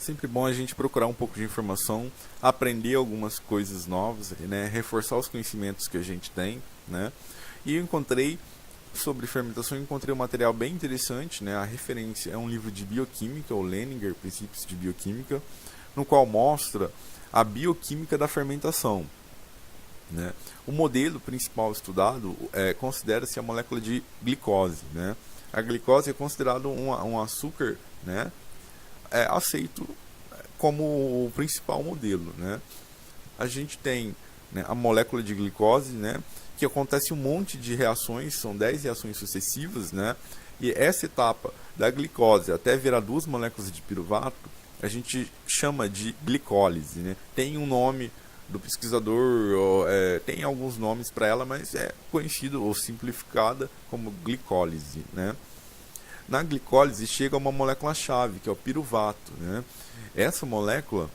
Sempre bom a gente procurar um pouco de informação, aprender algumas coisas novas, né? Reforçar os conhecimentos que a gente tem, né? E eu encontrei sobre fermentação, encontrei um material bem interessante, né? A referência é um livro de bioquímica, o Leninger, Princípios de Bioquímica, no qual mostra a bioquímica da fermentação, né? O modelo principal estudado considera-se a molécula de glicose, né? A glicose é considerado um açúcar, né? Aceito como o principal modelo, né? A gente tem, né, a molécula de glicose, né, que acontece um monte de reações, são 10 reações sucessivas, né? E essa etapa da glicose até virar duas moléculas de piruvato, a gente chama de glicólise, né? Tem um nome do pesquisador, tem alguns nomes para ela, mas é conhecido ou simplificada como glicólise, né? Na glicólise chega uma molécula-chave, que é o piruvato, né? Essa molécula,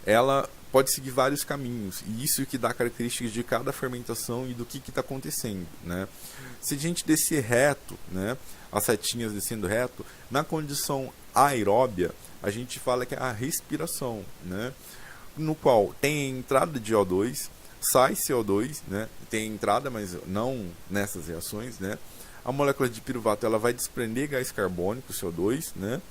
ela pode seguir vários caminhos, e isso que dá características de cada fermentação e do que está acontecendo, né? Se a gente descer reto, né, as setinhas descendo reto, na condição aeróbia, a gente fala que é a respiração, né? No qual tem entrada de O2, sai CO2, né? Tem entrada, mas não nessas reações, né? A molécula de piruvato ela vai desprender gás carbônico, CO2, né?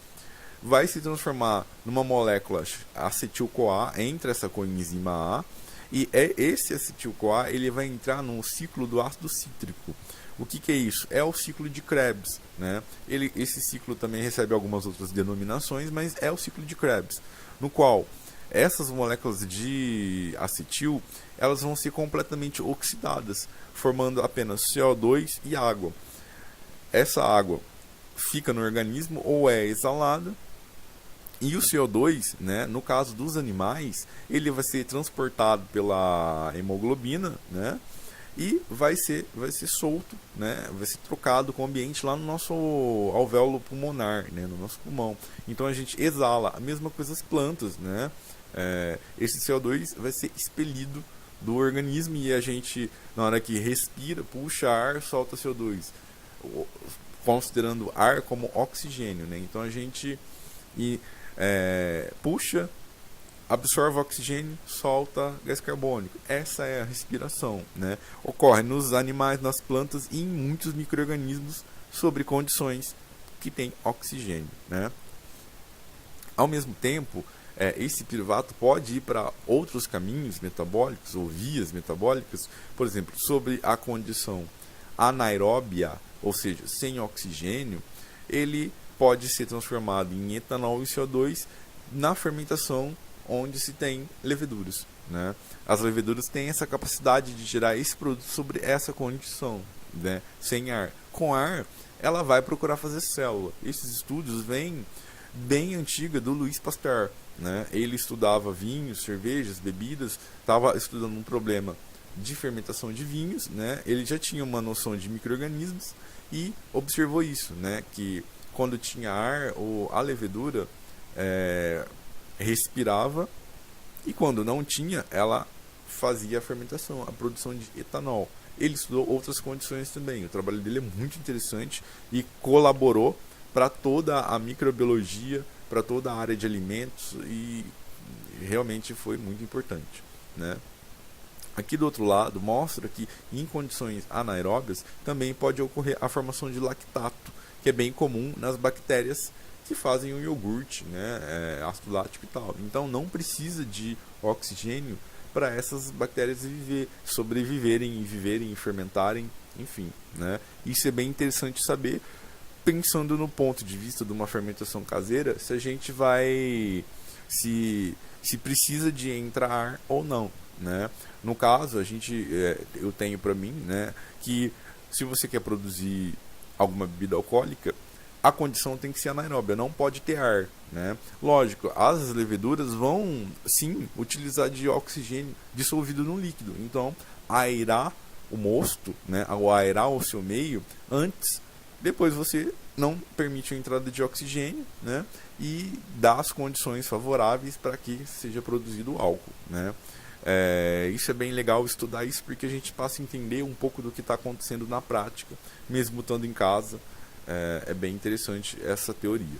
Vai se transformar numa molécula acetil-CoA entre essa coenzima A, e esse acetil-CoA ele vai entrar no ciclo do ácido cítrico. O que é isso? É o ciclo de Krebs, né? Esse ciclo também recebe algumas outras denominações, mas é o ciclo de Krebs, no qual essas moléculas de acetil elas vão ser completamente oxidadas, formando apenas CO2 e água. Essa água fica no organismo ou é exalada, e o CO2, né, no caso dos animais, ele vai ser transportado pela hemoglobina, né, e vai ser solto, né, vai ser trocado com o ambiente lá no nosso alvéolo pulmonar, né, no nosso pulmão. Então a gente exala a mesma coisa as plantas, né, esse CO2 vai ser expelido do organismo e a gente, na hora que respira, puxa ar, solta CO2, considerando ar como oxigênio, né? Então a gente puxa, absorve oxigênio, solta gás carbônico. Essa é a respiração, né? Ocorre nos animais, nas plantas e em muitos micro-organismos sobre condições que tem oxigênio, né? Ao mesmo tempo, esse piruvato pode ir para outros caminhos metabólicos ou vias metabólicas, por exemplo, sobre a condição anaeróbia, ou seja, sem oxigênio, ele pode ser transformado em etanol e CO2 na fermentação onde se tem leveduras, né? As leveduras têm essa capacidade de gerar esse produto sobre essa condição, né? Sem ar. Com ar, ela vai procurar fazer célula. Esses estudos vêm bem antiga do Louis Pasteur, né? Ele estudava vinhos, cervejas, bebidas, estava estudando um problema de fermentação de vinhos, né? Ele já tinha uma noção de micro-organismos e observou isso, né? Que quando tinha ar, a levedura respirava, e quando não tinha, ela fazia a fermentação, a produção de etanol. Ele estudou outras condições também. O trabalho dele é muito interessante e colaborou para toda a microbiologia, para toda a área de alimentos, e realmente foi muito importante, né? Aqui do outro lado mostra que em condições anaeróbias também pode ocorrer a formação de lactato, que é bem comum nas bactérias que fazem o iogurte, né, ácido lático e tal. Então não precisa de oxigênio para essas bactérias sobreviverem, viverem, fermentarem, enfim, né? Isso é bem interessante saber, pensando no ponto de vista de uma fermentação caseira, se a gente vai se precisa de entrar ar ou não, né? No caso, eu tenho para mim, né, que se você quer produzir alguma bebida alcoólica, a condição tem que ser anaeróbia, não pode ter ar, né? Lógico, as leveduras vão sim utilizar de oxigênio dissolvido no líquido, então aerar o mosto, né, ou aerar o seu meio antes, depois você não permite a entrada de oxigênio, né, e dá as condições favoráveis para que seja produzido álcool, né? Isso é bem legal estudar isso, porque a gente passa a entender um pouco do que está acontecendo na prática, mesmo estando em casa. É bem interessante essa teoria.